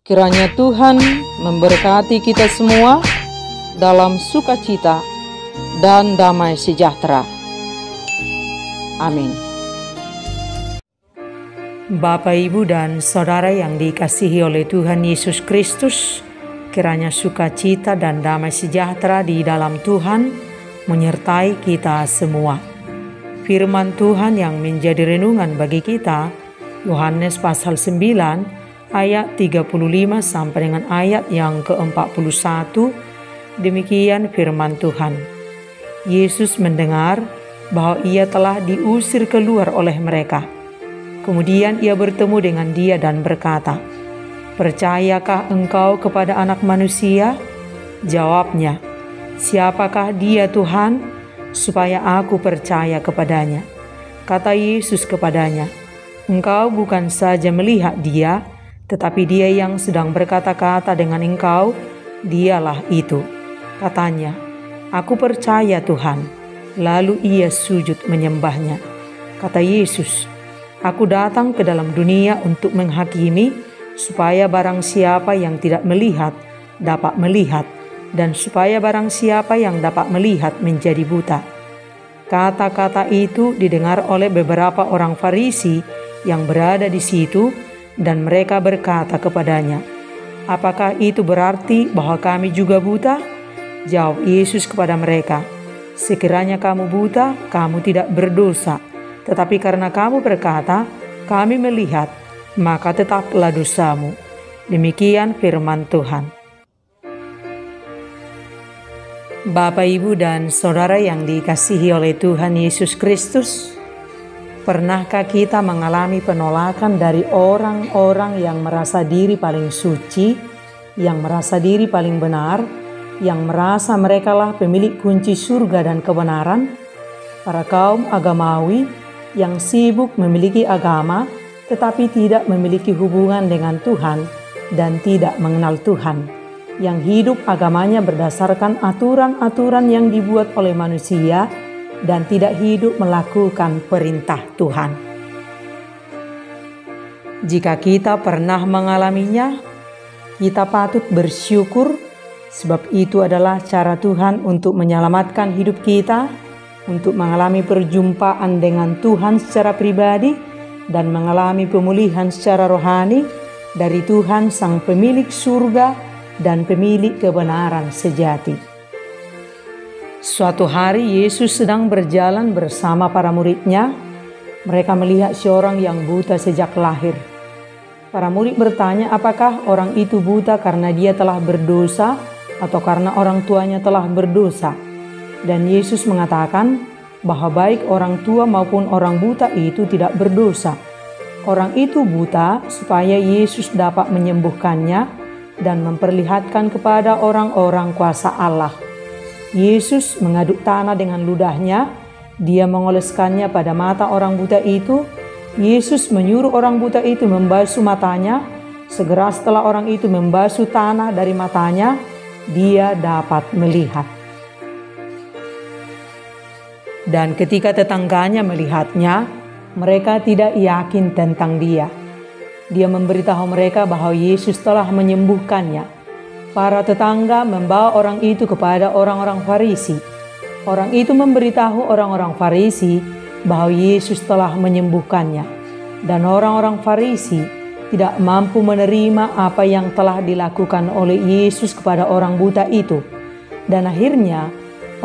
Kiranya Tuhan memberkati kita semua dalam sukacita dan damai sejahtera. Amin. Bapak, Ibu, dan Saudara yang dikasihi oleh Tuhan Yesus Kristus, kiranya sukacita dan damai sejahtera di dalam Tuhan menyertai kita semua. Firman Tuhan yang menjadi renungan bagi kita, Yohanes pasal 9, ayat 35 sampai dengan ayat yang ke-41, demikian firman Tuhan. Yesus mendengar bahwa ia telah diusir keluar oleh mereka. Kemudian ia bertemu dengan dia dan berkata, "Percayakah engkau kepada Anak Manusia?" Jawabnya, "Siapakah dia Tuhan, supaya aku percaya kepadanya?" Kata Yesus kepadanya, "Engkau bukan saja melihat dia, tetapi dia yang sedang berkata-kata dengan engkau, dialah itu." Katanya, "Aku percaya Tuhan." Lalu ia sujud menyembahnya. Kata Yesus, "Aku datang ke dalam dunia untuk menghakimi, supaya barang siapa yang tidak melihat dapat melihat, dan supaya barang siapa yang dapat melihat menjadi buta." Kata-kata itu didengar oleh beberapa orang Farisi yang berada di situ, dan mereka berkata kepadanya, "Apakah itu berarti bahwa kami juga buta?" Jawab Yesus kepada mereka, "Sekiranya kamu buta, kamu tidak berdosa. Tetapi karena kamu berkata, 'Kami melihat,' maka tetaplah dosamu." Demikian firman Tuhan. Bapak, Ibu, dan Saudara yang dikasihi oleh Tuhan Yesus Kristus, pernahkah kita mengalami penolakan dari orang-orang yang merasa diri paling suci, yang merasa diri paling benar, yang merasa merekalah pemilik kunci surga dan kebenaran? Para kaum agamawi yang sibuk memiliki agama tetapi tidak memiliki hubungan dengan Tuhan dan tidak mengenal Tuhan, yang hidup agamanya berdasarkan aturan-aturan yang dibuat oleh manusia dan tidak hidup melakukan perintah Tuhan. Jika kita pernah mengalaminya, kita patut bersyukur, sebab itu adalah cara Tuhan untuk menyelamatkan hidup kita, untuk mengalami perjumpaan dengan Tuhan secara pribadi, dan mengalami pemulihan secara rohani dari Tuhan Sang Pemilik surga dan pemilik kebenaran sejati. Suatu hari Yesus sedang berjalan bersama para murid-Nya. Mereka melihat seorang yang buta sejak lahir. Para murid bertanya, apakah orang itu buta karena dia telah berdosa atau karena orang tuanya telah berdosa? Dan Yesus mengatakan bahwa baik orang tua maupun orang buta itu tidak berdosa. Orang itu buta supaya Yesus dapat menyembuhkannya dan memperlihatkan kepada orang-orang kuasa Allah. Yesus mengaduk tanah dengan ludahnya, dia mengoleskannya pada mata orang buta itu. Yesus menyuruh orang buta itu membasuh matanya. Segera setelah orang itu membasuh tanah dari matanya, dia dapat melihat. Dan ketika tetangganya melihatnya, mereka tidak yakin tentang dia. Dia memberitahu mereka bahwa Yesus telah menyembuhkannya. Para tetangga membawa orang itu kepada orang-orang Farisi. Orang itu memberitahu orang-orang Farisi bahwa Yesus telah menyembuhkannya. Dan orang-orang Farisi tidak mampu menerima apa yang telah dilakukan oleh Yesus kepada orang buta itu. Dan akhirnya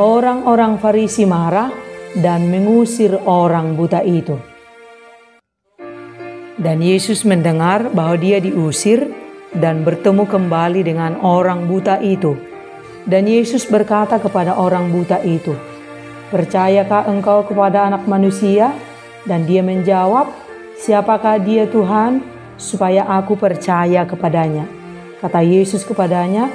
orang-orang Farisi marah dan mengusir orang buta itu. Dan Yesus mendengar bahwa dia diusir dan bertemu kembali dengan orang buta itu. Dan Yesus berkata kepada orang buta itu, "Percayakah engkau kepada Anak Manusia?" Dan dia menjawab, "Siapakah dia Tuhan, supaya aku percaya kepadanya?" Kata Yesus kepadanya,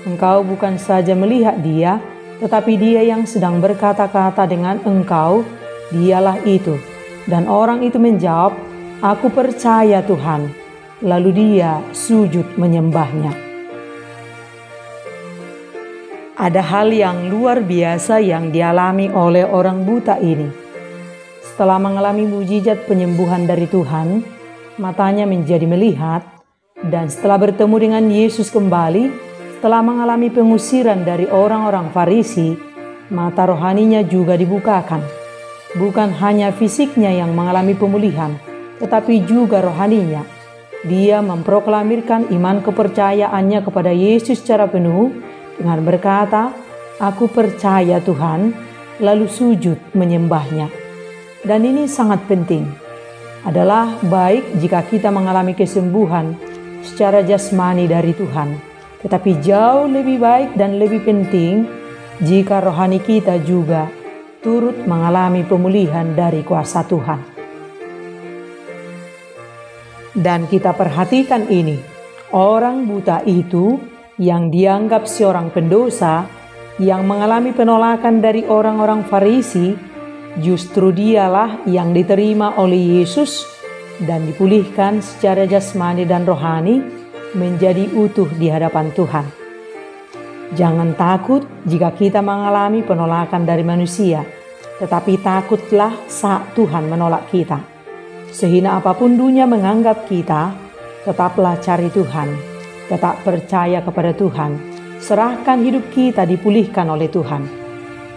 "Engkau bukan saja melihat dia, tetapi dia yang sedang berkata-kata dengan engkau, dialah itu." Dan orang itu menjawab, "Aku percaya Tuhan." Lalu dia sujud menyembahnya. Ada hal yang luar biasa yang dialami oleh orang buta ini. Setelah mengalami mujizat penyembuhan dari Tuhan, matanya menjadi melihat, Dan setelah bertemu dengan Yesus kembali, setelah mengalami pengusiran dari orang-orang Farisi, mata rohaninya juga dibukakan. Bukan hanya fisiknya yang mengalami pemulihan, tetapi juga rohaninya. Dia memproklamirkan iman kepercayaannya kepada Yesus secara penuh dengan berkata, "Aku percaya Tuhan," lalu sujud menyembahnya. Dan ini sangat penting. Adalah baik jika kita mengalami kesembuhan secara jasmani dari Tuhan. Tetapi jauh lebih baik dan lebih penting jika rohani kita juga turut mengalami pemulihan dari kuasa Tuhan. Dan kita perhatikan ini, orang buta itu yang dianggap seorang pendosa, yang mengalami penolakan dari orang-orang Farisi, justru dialah yang diterima oleh Yesus dan dipulihkan secara jasmani dan rohani menjadi utuh di hadapan Tuhan. Jangan takut jika kita mengalami penolakan dari manusia, tetapi takutlah saat Tuhan menolak kita. Sehina apapun dunia menganggap kita, tetaplah cari Tuhan, tetap percaya kepada Tuhan, serahkan hidup kita dipulihkan oleh Tuhan.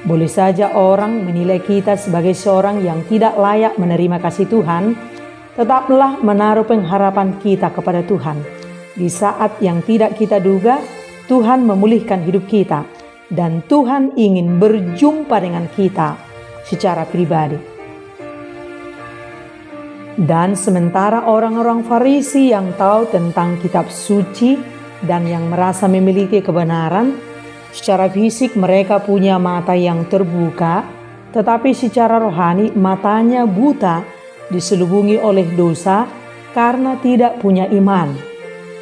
Boleh saja orang menilai kita sebagai seorang yang tidak layak menerima kasih Tuhan, tetaplah menaruh pengharapan kita kepada Tuhan. Di saat yang tidak kita duga, Tuhan memulihkan hidup kita, dan Tuhan ingin berjumpa dengan kita secara pribadi. Dan sementara orang-orang Farisi yang tahu tentang kitab suci dan yang merasa memiliki kebenaran, secara fisik mereka punya mata yang terbuka, tetapi secara rohani matanya buta, diselubungi oleh dosa karena tidak punya iman.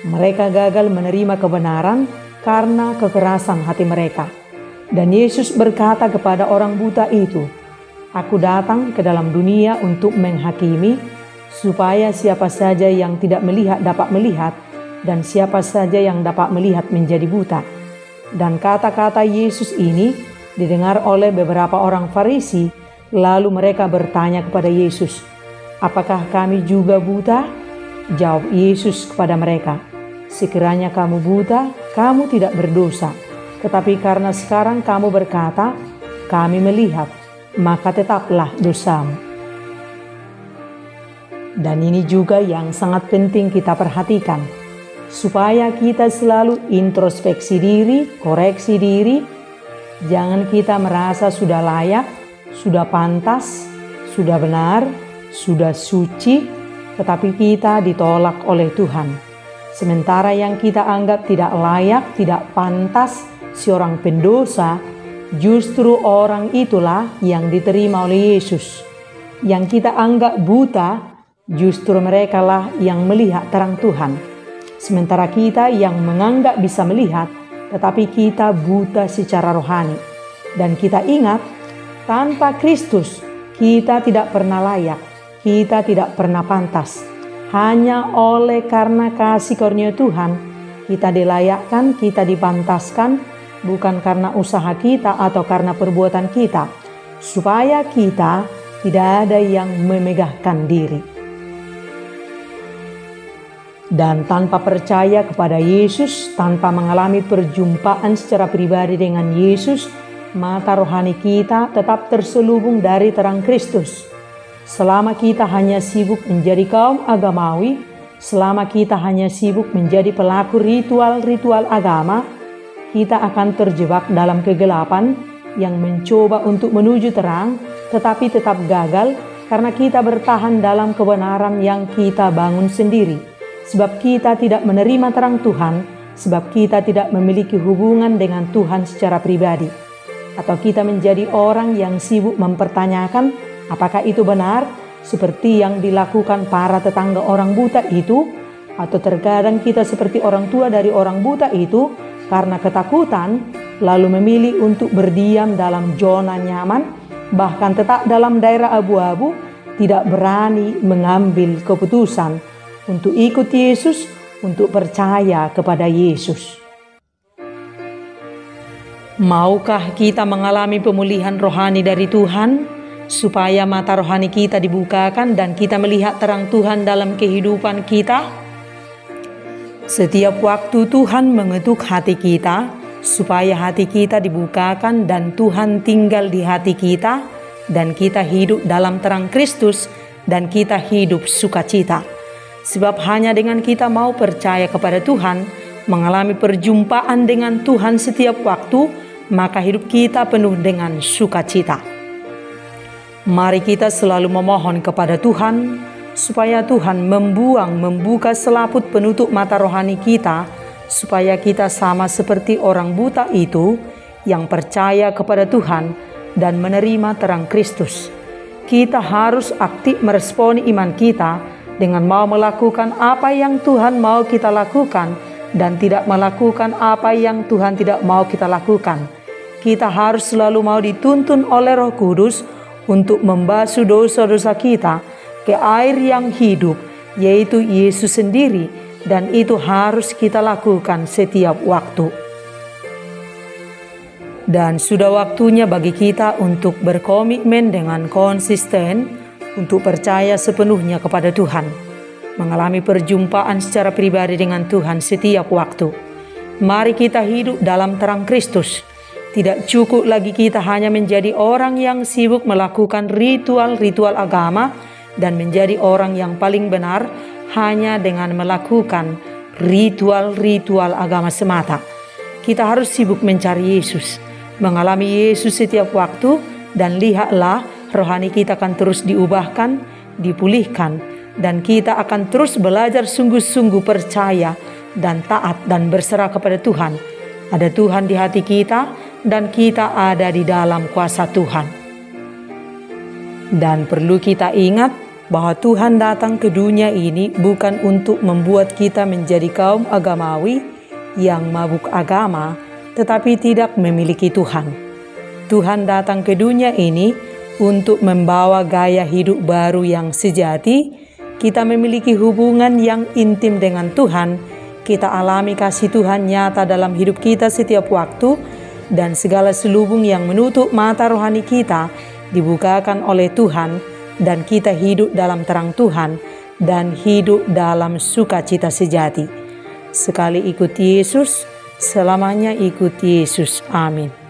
Mereka gagal menerima kebenaran karena kekerasan hati mereka. Dan Yesus berkata kepada orang buta itu, "Aku datang ke dalam dunia untuk menghakimi, supaya siapa saja yang tidak melihat dapat melihat, dan siapa saja yang dapat melihat menjadi buta." Dan kata-kata Yesus ini didengar oleh beberapa orang Farisi, lalu mereka bertanya kepada Yesus, "Apakah kami juga buta?" Jawab Yesus kepada mereka, "Sekiranya kamu buta, kamu tidak berdosa. Tetapi karena sekarang kamu berkata, 'Kami melihat,' maka tetaplah dosamu." Dan ini juga yang sangat penting kita perhatikan, supaya kita selalu introspeksi diri, koreksi diri. Jangan kita merasa sudah layak, sudah pantas, sudah benar, sudah suci, tetapi kita ditolak oleh Tuhan. Sementara yang kita anggap tidak layak, tidak pantas, seorang pendosa, justru orang itulah yang diterima oleh Yesus. Yang kita anggap buta, justru merekalah yang melihat terang Tuhan. Sementara kita yang menganggap bisa melihat, tetapi kita buta secara rohani. Dan kita ingat, tanpa Kristus kita tidak pernah layak, kita tidak pernah pantas. Hanya oleh karena kasih karunia Tuhan, kita dilayakkan, kita dipantaskan, bukan karena usaha kita atau karena perbuatan kita, supaya kita tidak ada yang memegahkan diri. Dan tanpa percaya kepada Yesus, tanpa mengalami perjumpaan secara pribadi dengan Yesus, mata rohani kita tetap terselubung dari terang Kristus. Selama kita hanya sibuk menjadi kaum agamawi, selama kita hanya sibuk menjadi pelaku ritual-ritual agama, kita akan terjebak dalam kegelapan yang mencoba untuk menuju terang, tetapi tetap gagal karena kita bertahan dalam kebenaran yang kita bangun sendiri. Sebab kita tidak menerima terang Tuhan, sebab kita tidak memiliki hubungan dengan Tuhan secara pribadi. Atau kita menjadi orang yang sibuk mempertanyakan apakah itu benar, seperti yang dilakukan para tetangga orang buta itu, atau terkadang kita seperti orang tua dari orang buta itu, karena ketakutan, lalu memilih untuk berdiam dalam zona nyaman, bahkan tetap dalam daerah abu-abu, tidak berani mengambil keputusan untuk ikut Yesus, untuk percaya kepada Yesus. Maukah kita mengalami pemulihan rohani dari Tuhan, supaya mata rohani kita dibukakan dan kita melihat terang Tuhan dalam kehidupan kita? Setiap waktu Tuhan mengetuk hati kita, supaya hati kita dibukakan dan Tuhan tinggal di hati kita, dan kita hidup dalam terang Kristus, dan kita hidup sukacita. Sebab hanya dengan kita mau percaya kepada Tuhan, mengalami perjumpaan dengan Tuhan setiap waktu, maka hidup kita penuh dengan sukacita. Mari kita selalu memohon kepada Tuhan, supaya Tuhan membuka selaput penutup mata rohani kita, supaya kita sama seperti orang buta itu yang percaya kepada Tuhan dan menerima terang Kristus. Kita harus aktif meresponi iman kita dengan mau melakukan apa yang Tuhan mau kita lakukan dan tidak melakukan apa yang Tuhan tidak mau kita lakukan. Kita harus selalu mau dituntun oleh Roh Kudus untuk membasuh dosa-dosa kita ke air yang hidup, yaitu Yesus sendiri, dan itu harus kita lakukan setiap waktu. Dan sudah waktunya bagi kita untuk berkomitmen dengan konsisten untuk percaya sepenuhnya kepada Tuhan, mengalami perjumpaan secara pribadi dengan Tuhan setiap waktu. Mari kita hidup dalam terang Kristus. Tidak cukup lagi kita hanya menjadi orang yang sibuk melakukan ritual-ritual agama dan menjadi orang yang paling benar hanya dengan melakukan ritual-ritual agama semata. Kita harus sibuk mencari Yesus, mengalami Yesus setiap waktu, dan lihatlah rohani kita akan terus diubahkan, dipulihkan, dan kita akan terus belajar sungguh-sungguh percaya dan taat dan berserah kepada Tuhan. Ada Tuhan di hati kita, dan kita ada di dalam kuasa Tuhan. Dan perlu kita ingat bahwa Tuhan datang ke dunia ini bukan untuk membuat kita menjadi kaum agamawi yang mabuk agama, tetapi tidak memiliki Tuhan. Tuhan datang ke dunia ini untuk membawa gaya hidup baru yang sejati. Kita memiliki hubungan yang intim dengan Tuhan. Kita alami kasih Tuhan nyata dalam hidup kita setiap waktu, dan segala selubung yang menutup mata rohani kita dibukakan oleh Tuhan, dan kita hidup dalam terang Tuhan dan hidup dalam sukacita sejati. Sekali ikut Yesus, selamanya ikut Yesus. Amin.